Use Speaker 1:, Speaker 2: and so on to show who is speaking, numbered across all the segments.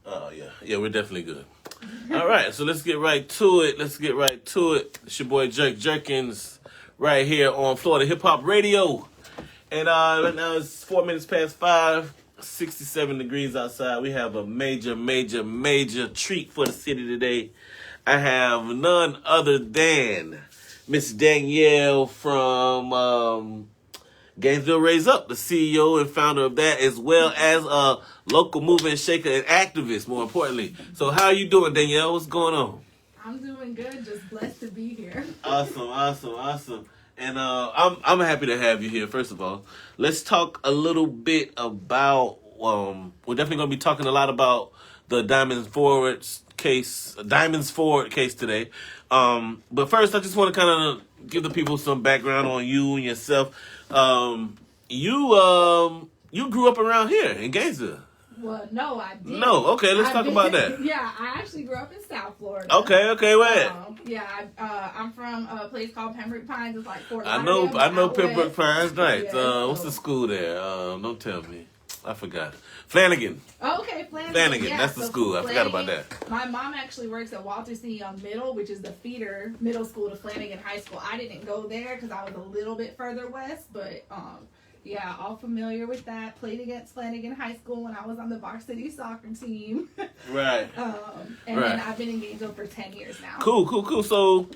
Speaker 1: Oh, yeah. Yeah, we're definitely good. All right, so let's get right to it. It's your boy Jerk Jerkins right here on Florida Hip Hop Radio. And right now it's 4 minutes past 5, 67 degrees outside. We have a major treat for the city today. I have none other than Miss Danielle from Gainesville Raise Up, the CEO and founder of that, as well as a local movement shaker and activist, more importantly. So how are you doing, Danielle? What's going on?
Speaker 2: I'm doing good. Just blessed to be here.
Speaker 1: Awesome. And I'm happy to have you here, first of all. Let's talk a little bit about, we're definitely going to be talking a lot about the Diamonds Forward case today. But first, I just want to kind of give the people some background on you and yourself. You grew up around here in Gainesville.
Speaker 2: Well, no, I didn't.
Speaker 1: No, okay, let's talk about that.
Speaker 2: Yeah, I actually grew up in South Florida.
Speaker 1: Okay, where?
Speaker 2: I'm from a place called Pembroke Pines. It's like Fort
Speaker 1: I
Speaker 2: Lauderdale.
Speaker 1: know Pembroke Pines, right?
Speaker 2: Yeah,
Speaker 1: what's the school there? Don't tell me. I forgot. Flanagan.
Speaker 2: Okay, Flanagan. Yeah,
Speaker 1: that's the school. I forgot about that.
Speaker 2: My mom actually works at Walter C. Young Middle, which is the feeder middle school to Flanagan High School. I didn't go there because I was a little bit further west, but yeah, all familiar with that. Played against Flanagan High School when I was on the varsity soccer team.
Speaker 1: Right.
Speaker 2: Then I've been in Gainesville for 10 years now.
Speaker 1: Cool. So,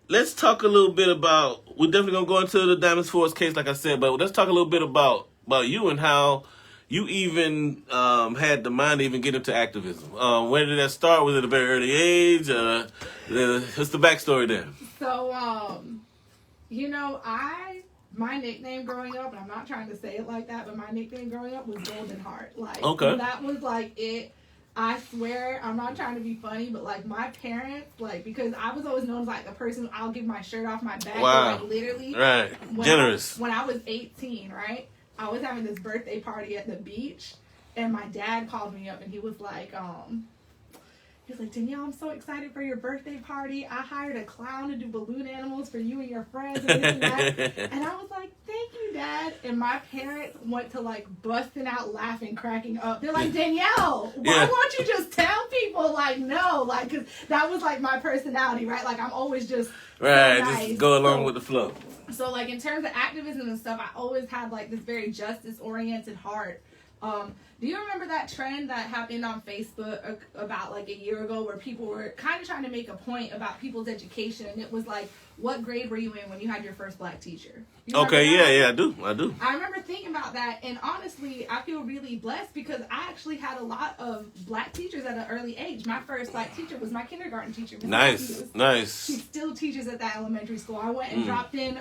Speaker 1: let's talk a little bit about. We're definitely gonna go into the Diamonds Force case, like I said, but let's talk a little bit about you and how you even had the mind to even get into activism. Where did that start? Was it at a very early age? What's the backstory there?
Speaker 2: So, my nickname growing up, and I'm not trying to say it like that, but my nickname growing up was Golden Heart.
Speaker 1: Okay.
Speaker 2: That was like it. I swear, I'm not trying to be funny, but like my parents, because I was always known as like a person, I'll give my shirt off my back.
Speaker 1: Wow.
Speaker 2: But, literally.
Speaker 1: Right. Generous.
Speaker 2: When I was 18, right, I was having this birthday party at the beach, and my dad called me up, and he was like, Danielle, I'm so excited for your birthday party. I hired a clown to do balloon animals for you and your friends and this and that. And I was like, thank you, Dad. And my parents went to like busting out laughing, cracking up. They're like, Danielle, why won't you just tell people no? Because that was like my personality, right? Like I'm always just
Speaker 1: right,
Speaker 2: so nice.
Speaker 1: Just go along with the flow.
Speaker 2: So like in terms of activism and stuff, I always had like this very justice-oriented heart. Do you remember that trend that happened on Facebook about like a year ago where people were kind of trying to make a point about people's education, and it was like, what grade were you in when you had your first black teacher?
Speaker 1: Okay, yeah, I do.
Speaker 2: I remember thinking about that, and honestly, I feel really blessed because I actually had a lot of black teachers at an early age. My first black teacher was my kindergarten teacher.
Speaker 1: Nice.
Speaker 2: She still teaches at that elementary school. I went and dropped in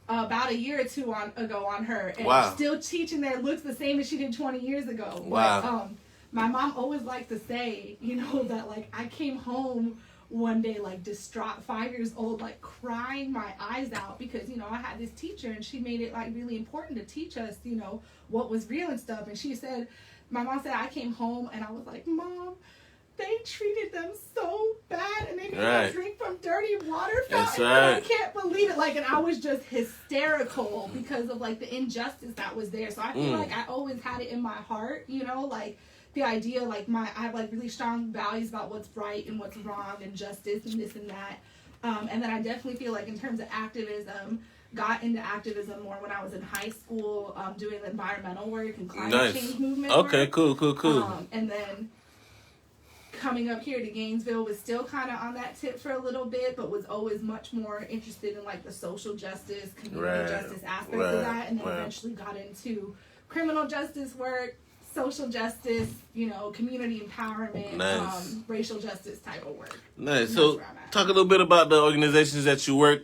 Speaker 2: about a year or two ago on her, and still teaching there, looks the same as she did 20 years ago.
Speaker 1: Wow.
Speaker 2: But, my mom always liked to say, that like I came home one day like distraught, 5 years old, like crying my eyes out because I had this teacher and she made it like really important to teach us what was real and stuff. And my mom said I came home and I was like, Mom, they treated them so bad, and they made them drink from dirty water fountains. I can't believe it. And I was just hysterical because of like the injustice that was there. So I feel like I always had it in my heart, the idea, I have like really strong values about what's right and what's wrong and justice and this and that. And then I definitely feel like in terms of activism, got into activism more when I was in high school, doing environmental work and climate change movement work.
Speaker 1: Okay, cool.
Speaker 2: And then coming up here to Gainesville was still kind of on that tip for a little bit, but was always much more interested in like the social justice, community justice aspects of that, and then eventually got into criminal justice work, social justice, community empowerment, racial justice type of work.
Speaker 1: Nice. So talk a little bit about the organizations that you work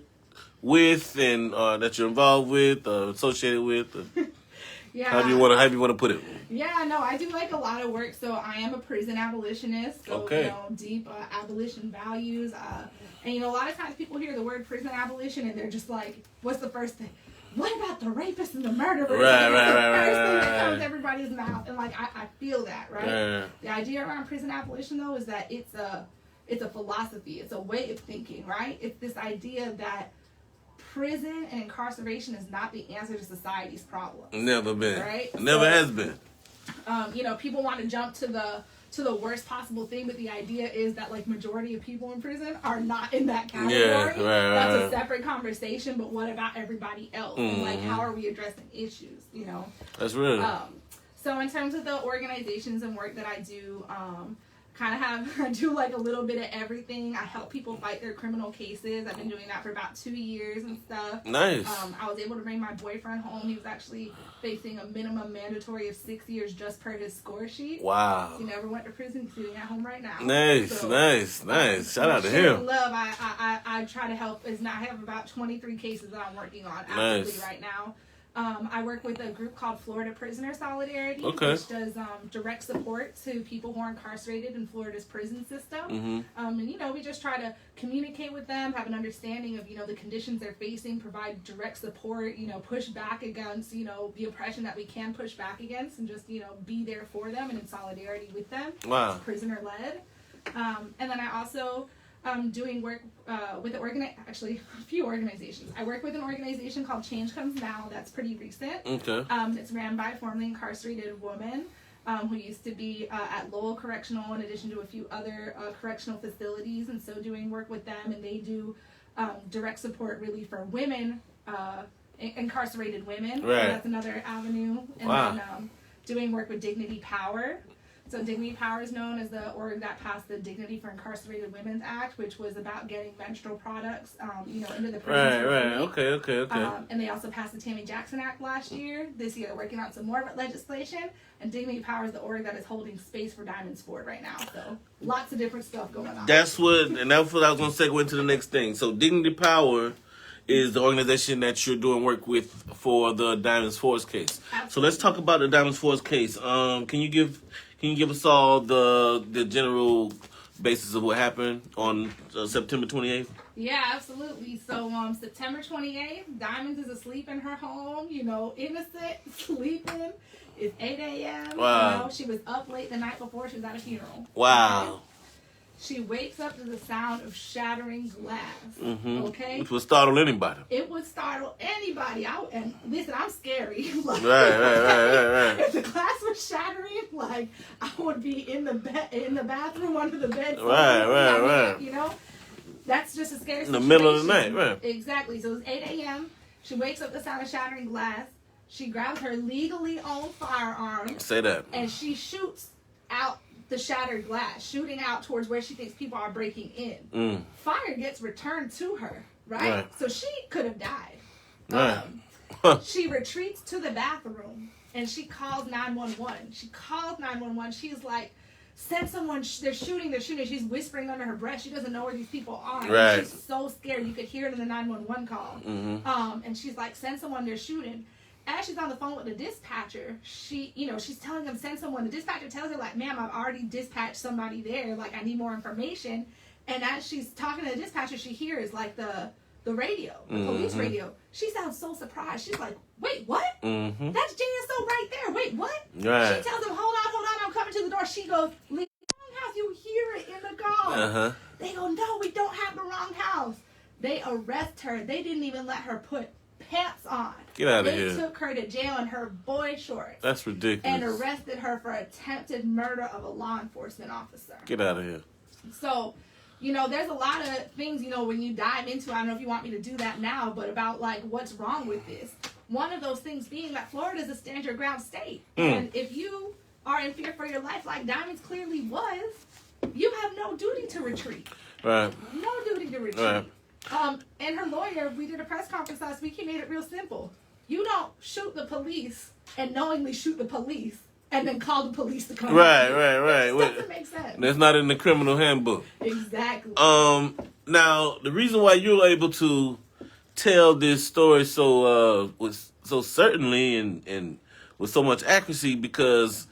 Speaker 1: with and that you're involved with, associated with.
Speaker 2: Yeah.
Speaker 1: How do you want to put it?
Speaker 2: Yeah, no, I do like a lot of work. So I am a prison abolitionist. So, deep abolition values. And, a lot of times people hear the word prison abolition and they're just like, what's the first thing? What about the rapists and the murderers?
Speaker 1: Right.
Speaker 2: First thing that comes everybody's mouth. And, I feel that, right? The idea around prison abolition, though, is that it's a philosophy. It's a way of thinking, right? It's this idea that prison and incarceration is not the answer to society's problems.
Speaker 1: Never been.
Speaker 2: Right?
Speaker 1: Never has been.
Speaker 2: You know, people want to jump to the worst possible thing, but the idea is that like majority of people in prison are not in that category. That's a separate conversation. But what about everybody else? And like, how are we addressing issues? You know,
Speaker 1: that's real.
Speaker 2: So in terms of the organizations and work that I do, I do like a little bit of everything. I help people fight their criminal cases. I've been doing that for about 2 years and stuff.
Speaker 1: Nice.
Speaker 2: I was able to bring my boyfriend home. He was actually facing a minimum mandatory of 6 years just per his score sheet.
Speaker 1: Wow.
Speaker 2: He never went to prison. He's sitting at home right now.
Speaker 1: Nice, nice. Shout out to him.
Speaker 2: Love. I try to help. I have about 23 cases that I'm working on actively right now. I work with a group called Florida Prisoner Solidarity, which does direct support to people who are incarcerated in Florida's prison system. And, you know, we just try to communicate with them, have an understanding of, you know, the conditions they're facing, provide direct support, you know, push back against, you know, the oppression that we can push back against, and just, you know, be there for them and in solidarity with them.
Speaker 1: Wow.
Speaker 2: It's prisoner-led. And then I also... doing work with actually a few organizations. I work with an organization called Change Comes Now. That's pretty recent.
Speaker 1: Okay.
Speaker 2: It's ran by a formerly incarcerated woman who used to be at Lowell Correctional, in addition to a few other correctional facilities, and so doing work with them, and they do direct support really for women, incarcerated women.
Speaker 1: Right.
Speaker 2: So that's another avenue. And then doing work with Dignity Power. So Dignity Power is known as the org that passed the Dignity for Incarcerated Women's Act, which was about getting menstrual products, you know, into the prison.
Speaker 1: Right. Okay.
Speaker 2: And they also passed the Tammy Jackson Act last year. This year they're working on some more legislation. And Dignity Power is the org that is holding space for Diamond's Ford right now. So lots of different stuff going on.
Speaker 1: That's what I was going to segue into the next thing. So Dignity Power is the organization that you're doing work with for the Diamond's Ford case. Absolutely. So let's talk about the Diamond's Ford case. Can you give us all the general basis of what happened on September 28th?
Speaker 2: Yeah, absolutely. So September 28th, Diamonds is asleep in her home, you know, innocent, sleeping. It's 8 a.m.
Speaker 1: Wow.
Speaker 2: You know, she was up late the night before. She was at a funeral.
Speaker 1: Wow.
Speaker 2: Okay? She wakes up to the sound of shattering glass. Okay?
Speaker 1: Which would startle anybody.
Speaker 2: It would startle anybody. And listen, I'm scary. Like,
Speaker 1: right.
Speaker 2: If the glass was shattering, like, I would be in the bathroom under the bed.
Speaker 1: Right.
Speaker 2: You know? That's just a scary situation.
Speaker 1: In the middle of the night, right.
Speaker 2: Exactly. So it's 8 a.m. She wakes up to the sound of shattering glass. She grabs her legally owned firearm.
Speaker 1: Say that.
Speaker 2: And she shoots out the shattered glass, shooting out towards where she thinks people are breaking in. Fire gets returned to her, right? So she could have died. She retreats to the bathroom and she calls 911. She's like, send someone, they're shooting. She's whispering under her breath. She doesn't know where these people are.
Speaker 1: Right.
Speaker 2: She's so scared. You could hear it in the 911 call. And she's like, send someone, they're shooting. As she's on the phone with the dispatcher, she's telling them, send someone. The dispatcher tells her, like, ma'am, I've already dispatched somebody there. Like, I need more information. And as she's talking to the dispatcher, she hears, like, the radio, the police radio. She sounds so surprised. She's like, wait, what? That's JSO right there. Wait, what?
Speaker 1: Right.
Speaker 2: She tells them, hold on, I'm coming to the door. She goes, leave the wrong house. You hear it in the call. They go, no, we don't have the wrong house. They arrest her. They didn't even let her put pants on.
Speaker 1: Get out of here.
Speaker 2: They took her to jail in her boy shorts.
Speaker 1: That's ridiculous.
Speaker 2: And arrested her for attempted murder of a law enforcement officer.
Speaker 1: Get out of here.
Speaker 2: So, you know, there's a lot of things, you know, when you dive into, I don't know if you want me to do that now, but about, like, what's wrong with this. One of those things being that Florida is a stand your ground state. And if you are in fear for your life, like Diamonds clearly was, you have no duty to retreat.
Speaker 1: Right.
Speaker 2: No duty to retreat.
Speaker 1: Right.
Speaker 2: And her lawyer, we did a press conference last week, he made it real simple. You don't shoot the police and knowingly shoot the police and then call the police to come.
Speaker 1: Right.
Speaker 2: It doesn't make sense.
Speaker 1: That's not in the criminal handbook.
Speaker 2: Exactly.
Speaker 1: Now, the reason why you're able to tell this story so certainly and with so much accuracy, because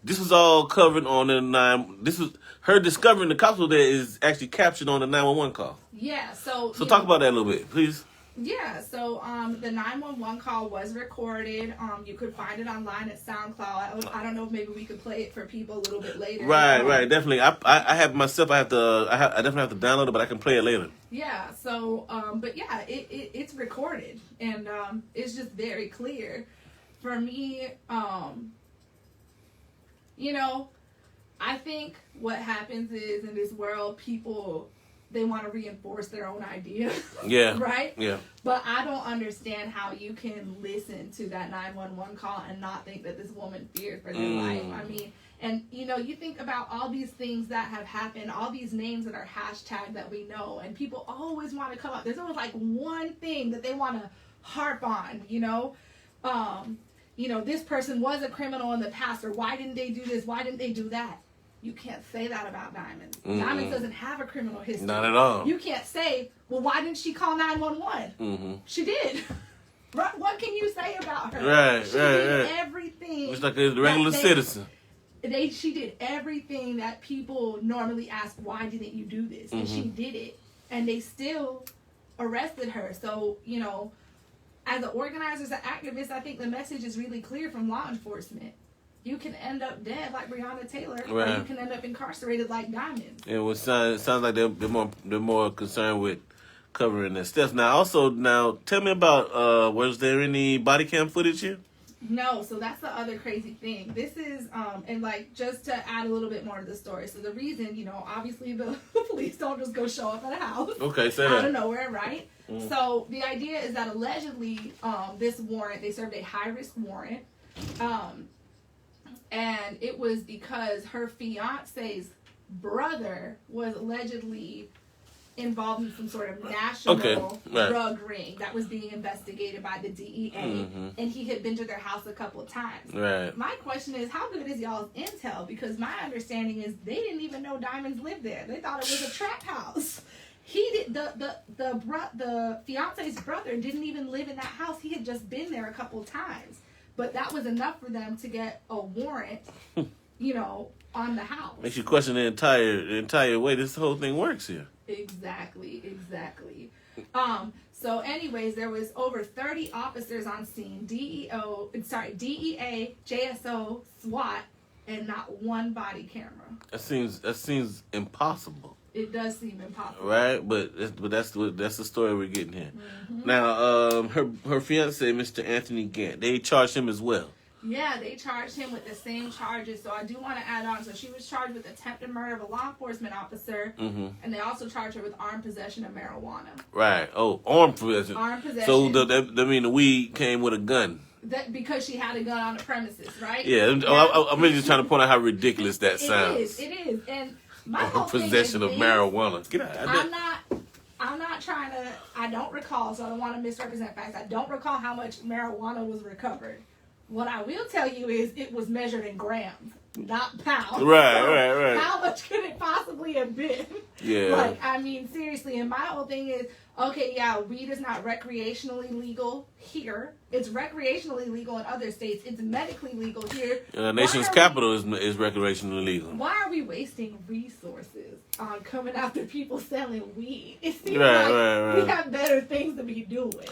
Speaker 1: this was all covered on the this was her discovering the cops were there is actually captured on the 911 call.
Speaker 2: Yeah, so
Speaker 1: talk about that a little bit, please.
Speaker 2: Yeah, so the 911 call was recorded. You could find it online at SoundCloud. I don't know if maybe we could play it for people a little bit later.
Speaker 1: Right, definitely. I have myself. I definitely have to download it, but I can play it later.
Speaker 2: Yeah. So, but yeah, it's recorded, and it's just very clear. For me, you know, I think what happens is in this world, people, they want to reinforce their own idea.
Speaker 1: Yeah.
Speaker 2: Right?
Speaker 1: Yeah.
Speaker 2: But I don't understand how you can listen to that 911 call and not think that this woman feared for their life. I mean, and you know, you think about all these things that have happened, all these names that are hashtag that we know, and people always want to come up. There's always like one thing that they want to harp on, you know. You know, this person was a criminal in the past, or why didn't they do this? Why didn't they do that? You can't say that about Diamonds. Diamonds doesn't have a criminal history.
Speaker 1: Not at all.
Speaker 2: You can't say, well, why didn't she call 911? She did. What can you say about her?
Speaker 1: Right,
Speaker 2: she did everything.
Speaker 1: It's like a regular citizen.
Speaker 2: She did everything that people normally ask, why didn't you do this? And she did it. And they still arrested her. So, you know, as an organizer, as an activist, I think the message is really clear from law enforcement. You can end up dead like Breonna Taylor, or you can end up incarcerated like Diamonds.
Speaker 1: Yeah, it sounds like they're more concerned with covering their steps. Now, tell me about was there any body cam footage here?
Speaker 2: No, so that's the other crazy thing. This is, and like, just to add a little bit more to the story. So the reason, you know, obviously the police don't just go show up at a house.
Speaker 1: Okay, say that.
Speaker 2: Out of nowhere, right? So the idea is that allegedly, this warrant, they served a high-risk warrant, and it was because her fiance's brother was allegedly involved in some sort of national drug ring that was being investigated by the DEA, and he had been to their house a couple of times.
Speaker 1: Right.
Speaker 2: My question is, how good is y'all's intel? Because my understanding is they didn't even know Diamonds lived there. They thought it was a trap house. He did the fiance's brother didn't even live in that house. He had just been there a couple of times, but that was enough for them to get a warrant, you know, on the house.
Speaker 1: Makes you question the entire way this whole thing works here.
Speaker 2: Exactly. So anyways, there was over 30 officers on scene, DEA, JSO, SWAT, and not one body camera. That
Speaker 1: seems impossible.
Speaker 2: It does seem impossible.
Speaker 1: Right? But that's the story we're getting here. Now, her fiance, Mr. Anthony Gant, they charged him as well.
Speaker 2: Yeah, they charged him with the same charges. So I do want to add on. So she was charged with attempted murder of a law enforcement officer, and they also charged her with armed possession of marijuana. Right.
Speaker 1: Oh, armed possession.
Speaker 2: Armed possession.
Speaker 1: So that mean the weed came with a gun.
Speaker 2: Because she had a gun on the premises, right?
Speaker 1: Yeah. I'm really just trying to point out how ridiculous that sounds.
Speaker 2: It is. And my whole
Speaker 1: possession of marijuana. Get out.
Speaker 2: I'm not trying to. I don't recall, so I don't want to misrepresent facts. I don't recall how much marijuana was recovered. What I will tell you is it was measured in grams, not pounds.
Speaker 1: Right.
Speaker 2: How much could it possibly have been?
Speaker 1: Yeah.
Speaker 2: Like, I mean, seriously, and my whole thing is, okay, yeah, weed is not recreationally legal here. It's recreationally legal in other states. It's medically legal here.
Speaker 1: Nation's capital is recreationally legal.
Speaker 2: Why are we wasting resources on coming after people selling weed? It seems we have better things to be doing.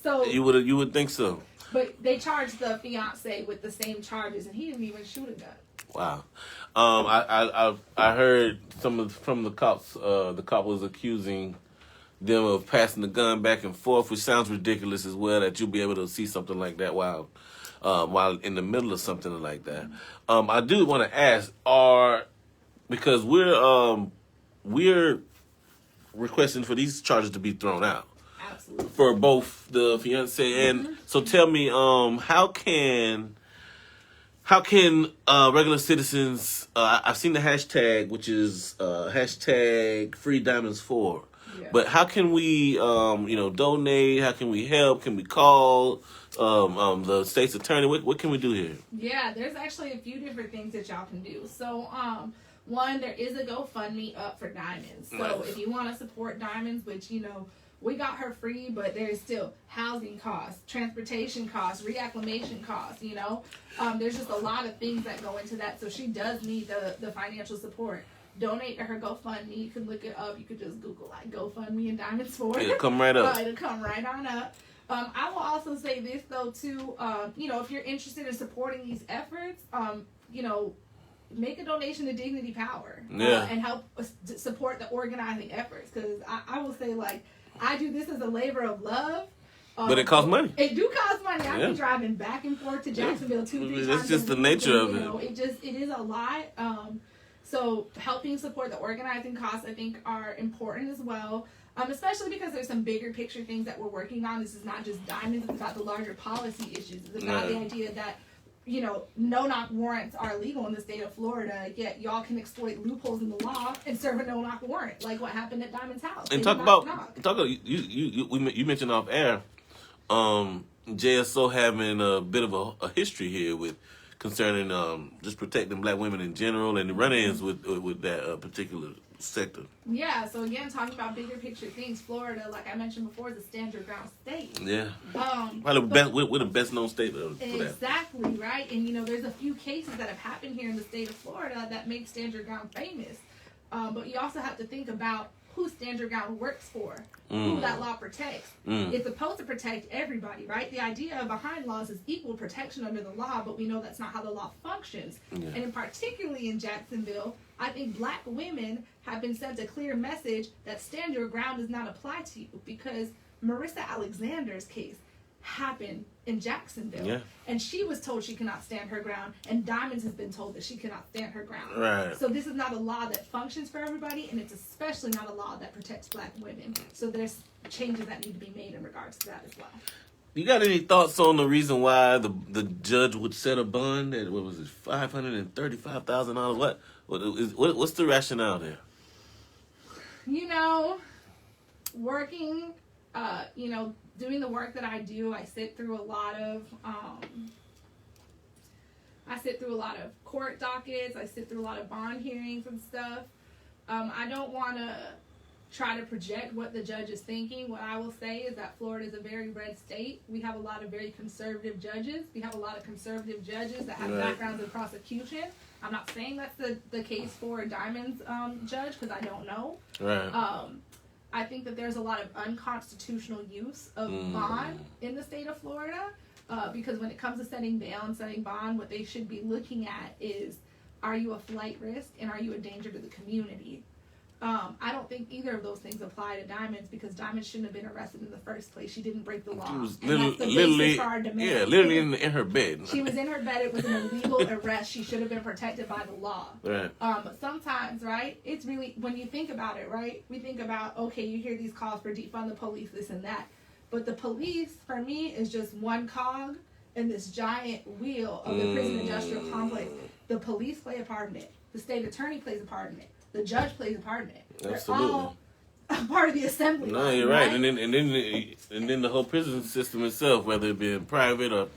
Speaker 2: So
Speaker 1: you would think so.
Speaker 2: But they charged the fiance with the same charges, and he didn't even shoot a gun.
Speaker 1: Wow. I heard from the cops. The cop was accusing them of passing the gun back and forth, which sounds ridiculous as well. That you'll be able to see something like that while in the middle of something like that. I do want to ask: because we're requesting for these charges to be thrown out.
Speaker 2: Absolutely.
Speaker 1: For both the fiance and so tell me, how can regular citizens? I've seen the hashtag, which is hashtag Free Diamonds 4. Yeah. But how can we, donate? How can we help? Can we call the state's attorney? What can we do here?
Speaker 2: Yeah, there's actually a few different things that y'all can do. So, one, there is a GoFundMe up for Diamonds. So if you want to support Diamonds, which we got her free, but there's still housing costs, transportation costs, reacclimation costs, There's just a lot of things that go into that. So she does need the financial support. Donate to her GoFundMe. You can look it up. You could just Google GoFundMe and Diamonds 4.
Speaker 1: It'll come right up.
Speaker 2: It'll come right on up. I will also say this, though, too. If you're interested in supporting these efforts, make a donation to Dignity Power. And help support the organizing efforts. Because I will say, I do this as a labor of love,
Speaker 1: But it costs money.
Speaker 2: It do cost money. I've been driving back and forth to Jacksonville 2-3 times.
Speaker 1: That's just the nature of
Speaker 2: it. It is a lot. So helping support the organizing costs, I think, are important as well. Especially because there's some bigger picture things that we're working on. This is not just diamonds. It's about the larger policy issues. It's about the idea that, no-knock warrants are illegal in the state of Florida, yet y'all can exploit loopholes in the law and serve a no-knock warrant, like what happened at Diamond's house.
Speaker 1: And you mentioned off air, JSO having a bit of a history here concerning just protecting black women in general and the run-ins with that particular sector. Yeah,
Speaker 2: so again, talking about bigger picture things, Florida, like I mentioned before, is a stand your ground state.
Speaker 1: Yeah. We're the best known state for that.
Speaker 2: Exactly, right? And there's a few cases that have happened here in the state of Florida that make stand your ground famous. But you also have to think about who stand your ground works for, who that law protects. It's supposed to protect everybody, right? The idea behind laws is equal protection under the law, but we know that's not how the law functions. Yeah. And particularly in Jacksonville, I think black women have been sent a clear message that stand your ground does not apply to you, because Marissa Alexander's case happened in Jacksonville. Yeah. And she was told she cannot stand her ground, and Diamonds has been told that she cannot stand her ground.
Speaker 1: Right.
Speaker 2: So this is not a law that functions for everybody, and it's especially not a law that protects black women. So there's changes that need to be made in regards to that as well.
Speaker 1: You got any thoughts on the reason why the judge would set a bond at, what was it, $535,000? What's the rationale there?
Speaker 2: Working, doing the work that I do, I sit through a lot of court dockets. I sit through a lot of bond hearings and stuff. I don't want to try to project what the judge is thinking. What I will say is that Florida is a very red state. We have a lot of very conservative judges. We have a lot of conservative judges that have backgrounds in prosecution. I'm not saying that's the case for a Diamonds judge, because I don't know.
Speaker 1: Right.
Speaker 2: I think that there's a lot of unconstitutional use of bond in the state of Florida, because when it comes to setting bail and setting bond, what they should be looking at is, are you a flight risk and are you a danger to the community? I don't think either of those things apply to Diamonds, because Diamonds shouldn't have been arrested in the first place. She didn't break the law.
Speaker 1: She was literally in her bed.
Speaker 2: She was in her bed. It was an illegal arrest. She should have been protected by the law.
Speaker 1: Right.
Speaker 2: Sometimes, right, it's really, when you think about it, right, we think about, okay, you hear these calls for defund the police, this and that. But the police, for me, is just one cog in this giant wheel of the prison industrial complex. The police play a part in it. The state attorney plays a part in it. The judge plays a part in it.
Speaker 1: Absolutely.
Speaker 2: They're all a part of the assembly.
Speaker 1: No, you're right. And then the whole prison system itself, whether it be private or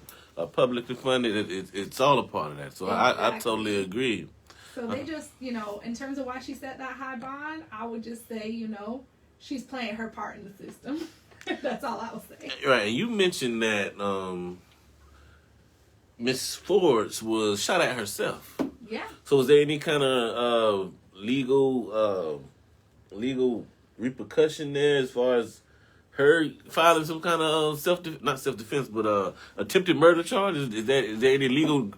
Speaker 1: publicly funded, it's all a part of that. So exactly. I totally agree.
Speaker 2: So they just, in terms of why she set that high bond, I would just say, she's playing her part in the system. That's all I will say.
Speaker 1: Right. And you mentioned that Miss Forbes was shot at herself.
Speaker 2: Yeah.
Speaker 1: So was there any kind of legal repercussion there as far as her filing some kind of not self-defense, but attempted murder charge? Is there any legal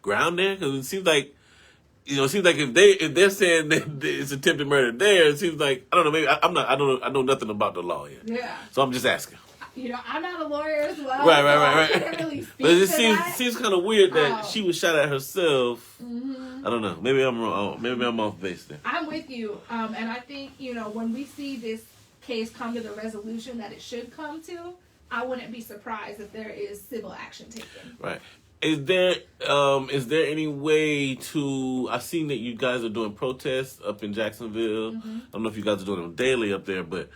Speaker 1: ground there? Because it seems like, if they're saying that it's attempted murder there, it seems like, I don't know, maybe I know nothing about the law yet.
Speaker 2: Yeah.
Speaker 1: So I'm just asking.
Speaker 2: I'm not a lawyer as well.
Speaker 1: Right.
Speaker 2: I can't really speak
Speaker 1: but it
Speaker 2: to
Speaker 1: seems kind of weird that she was shot at herself.
Speaker 2: Mm-hmm.
Speaker 1: I don't know. Maybe I'm wrong. Maybe I'm off base there.
Speaker 2: I'm with you. And I think, when we see this case come to the resolution that it should come to, I wouldn't be surprised if there is civil action taken.
Speaker 1: Right. Is there any way to? I've seen that you guys are doing protests up in Jacksonville. Mm-hmm. I don't know if you guys are doing them daily up there, but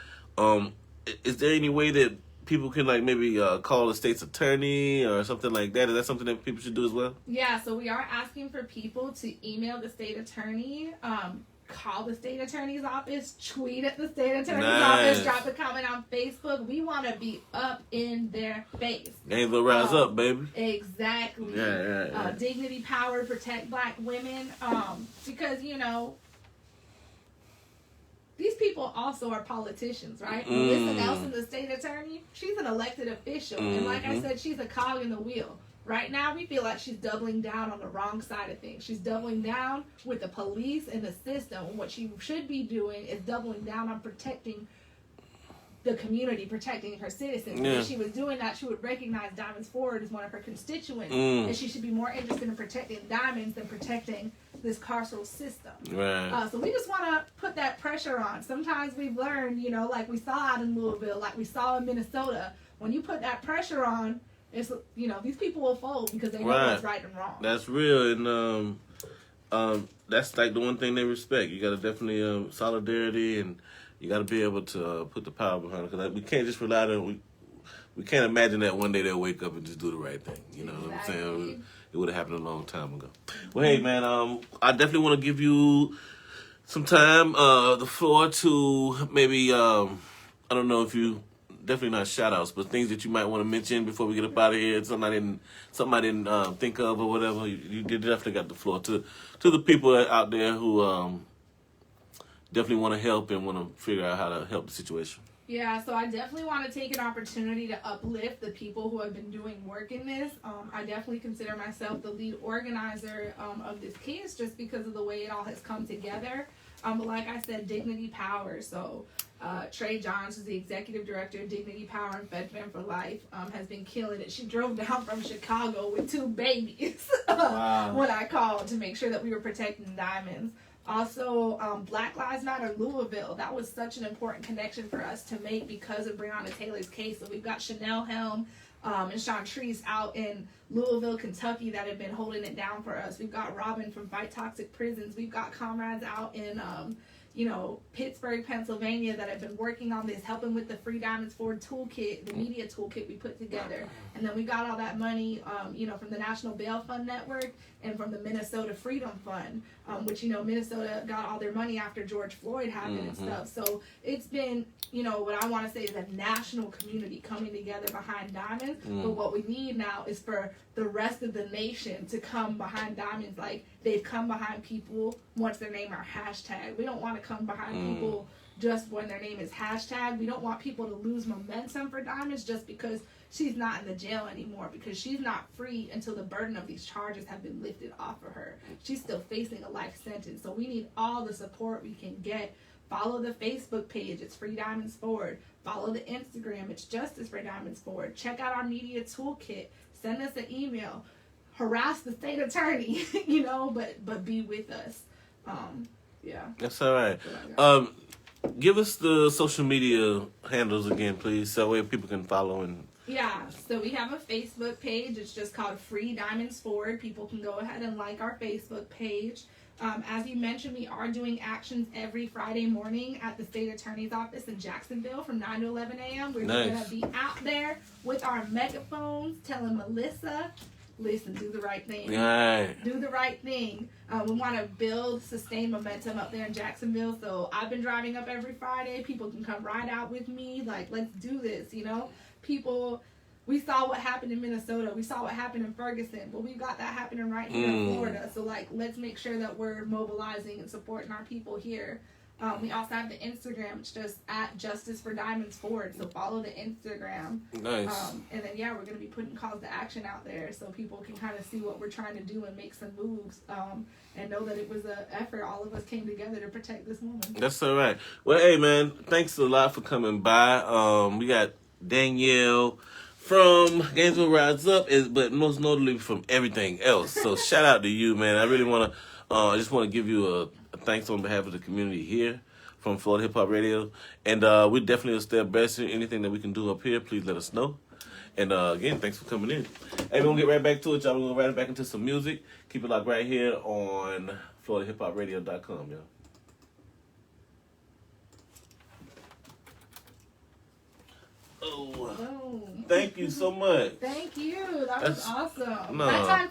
Speaker 1: is there any way that people can maybe call the state's attorney or something like that? Is that something that people should do as well? Yeah,
Speaker 2: so we are asking for people to email the state attorney, call the state attorney's office, tweet at the state attorney's office, drop a comment on Facebook. We want to be up in their face.
Speaker 1: Ain't gonna rise up, baby.
Speaker 2: Exactly.
Speaker 1: Yeah.
Speaker 2: Dignity, power, protect black women. Because, these people also are politicians, right? Melissa Nelson, the state attorney, she's an elected official. And like I said, she's a cog in the wheel. Right now, we feel like she's doubling down on the wrong side of things. She's doubling down with the police and the system. What she should be doing is doubling down on protecting the community, protecting her citizens.
Speaker 1: Yeah.
Speaker 2: If she was doing that, she would recognize Diamonds Forward as one of her constituents,
Speaker 1: Mm.
Speaker 2: and she should be more interested in protecting diamonds than protecting this carceral system.
Speaker 1: Right.
Speaker 2: So we just want to put that pressure on. Sometimes we've learned, you know, like we saw out in Louisville, like we saw in Minnesota, when you put that pressure on, it's, you know, these people will fold because they know what's right and wrong.
Speaker 1: That's real, and that's like the one thing they respect. You got to definitely solidarity, and you got to be able to put the power behind it. Because we can't just rely on we can't imagine that one day they'll wake up and just do the right thing. You know what I'm saying? It would have happened a long time ago. Well, hey man, I definitely want to give you some time, the floor to maybe I don't know if you. Definitely not shout outs, but things that you might want to mention before we get up out of here. Something I didn't think of or whatever. You definitely got the floor to the people out there who definitely want to help and want to figure out how to help the situation.
Speaker 2: Yeah, so I definitely want to take an opportunity to uplift the people who have been doing work in this. I definitely consider myself the lead organizer of this case just because of the way it all has come together. But like I said, Dignity Power. So Trey Johns, who's the executive director of Dignity Power and FedFam for Life, has been killing it. She drove down from Chicago with 2 babies
Speaker 1: Wow.
Speaker 2: when I called to make sure that we were protecting diamonds. Also, Black Lives Matter Louisville. That was such an important connection for us to make because of Breonna Taylor's case. So we've got Chanel Helm and Chantrice out in Louisville, Kentucky that have been holding it down for us. We've got Robin from Fight Toxic Prisons. We've got comrades out in Pittsburgh, Pennsylvania that have been working on this, helping with the Free Diamonds Forward toolkit, the media toolkit we put together. And then we got all that money, from the National Bail Fund Network and from the Minnesota Freedom Fund, which, Minnesota got all their money after George Floyd happened and stuff. So it's been, what I want to say is a national community coming together behind diamonds. But what we need now is for the rest of the nation to come behind diamonds like they've come behind people once their name are hashtag. We don't want to come behind people just when their name is hashtag. We don't want people to lose momentum for diamonds just because she's not in the jail anymore, because she's not free until the burden of these charges have been lifted off of her. She's still facing a life sentence. So we need all the support we can get. Follow the Facebook page, it's Free Diamonds Forward. Follow the Instagram, it's Justice for Diamonds Forward. Check out our media toolkit. Send us an email. Harass the state attorney, but be with us. Yeah.
Speaker 1: That's all right. Give us the social media handles again, please, so that way people can follow and.
Speaker 2: Yeah, so we have a Facebook page. It's just called Free Diamonds Forward. People can go ahead and like our Facebook page. As you mentioned, we are doing actions every Friday morning at the state attorney's office in Jacksonville from 9 to 11 a.m. We're going to be out there with our megaphones telling Melissa, listen, do the right thing.
Speaker 1: Right.
Speaker 2: Do the right thing. We want to build, sustain momentum up there in Jacksonville. So I've been driving up every Friday. People can come ride out with me. Like, let's do this, People, we saw what happened in Minnesota. We saw what happened in Ferguson. But we've got that happening right here in Florida. So, let's make sure that we're mobilizing and supporting our people here. We also have the Instagram. It's just at Justice for Diamonds Forward. So follow the Instagram.
Speaker 1: Nice.
Speaker 2: And then, we're going to be putting calls to action out there so people can kind of see what we're trying to do and make some moves and know that it was an effort. All of us came together to protect this woman.
Speaker 1: That's all right. Well, hey, man, thanks a lot for coming by. We got Danielle from Gainesville Rise Up, but most notably from everything else. So shout out to you, man. I really want to, I just want to give you a thanks on behalf of the community here from Florida Hip Hop Radio. And we definitely will stay abreast of anything that we can do up here. Please let us know. And again, thanks for coming in. Hey, we're going to get right back to it, y'all. We're going to right back into some music. Keep it locked right here on FloridaHipHopRadio.com, y'all. Oh, thank you so much.
Speaker 2: Thank you. That was awesome.
Speaker 1: No.
Speaker 2: That time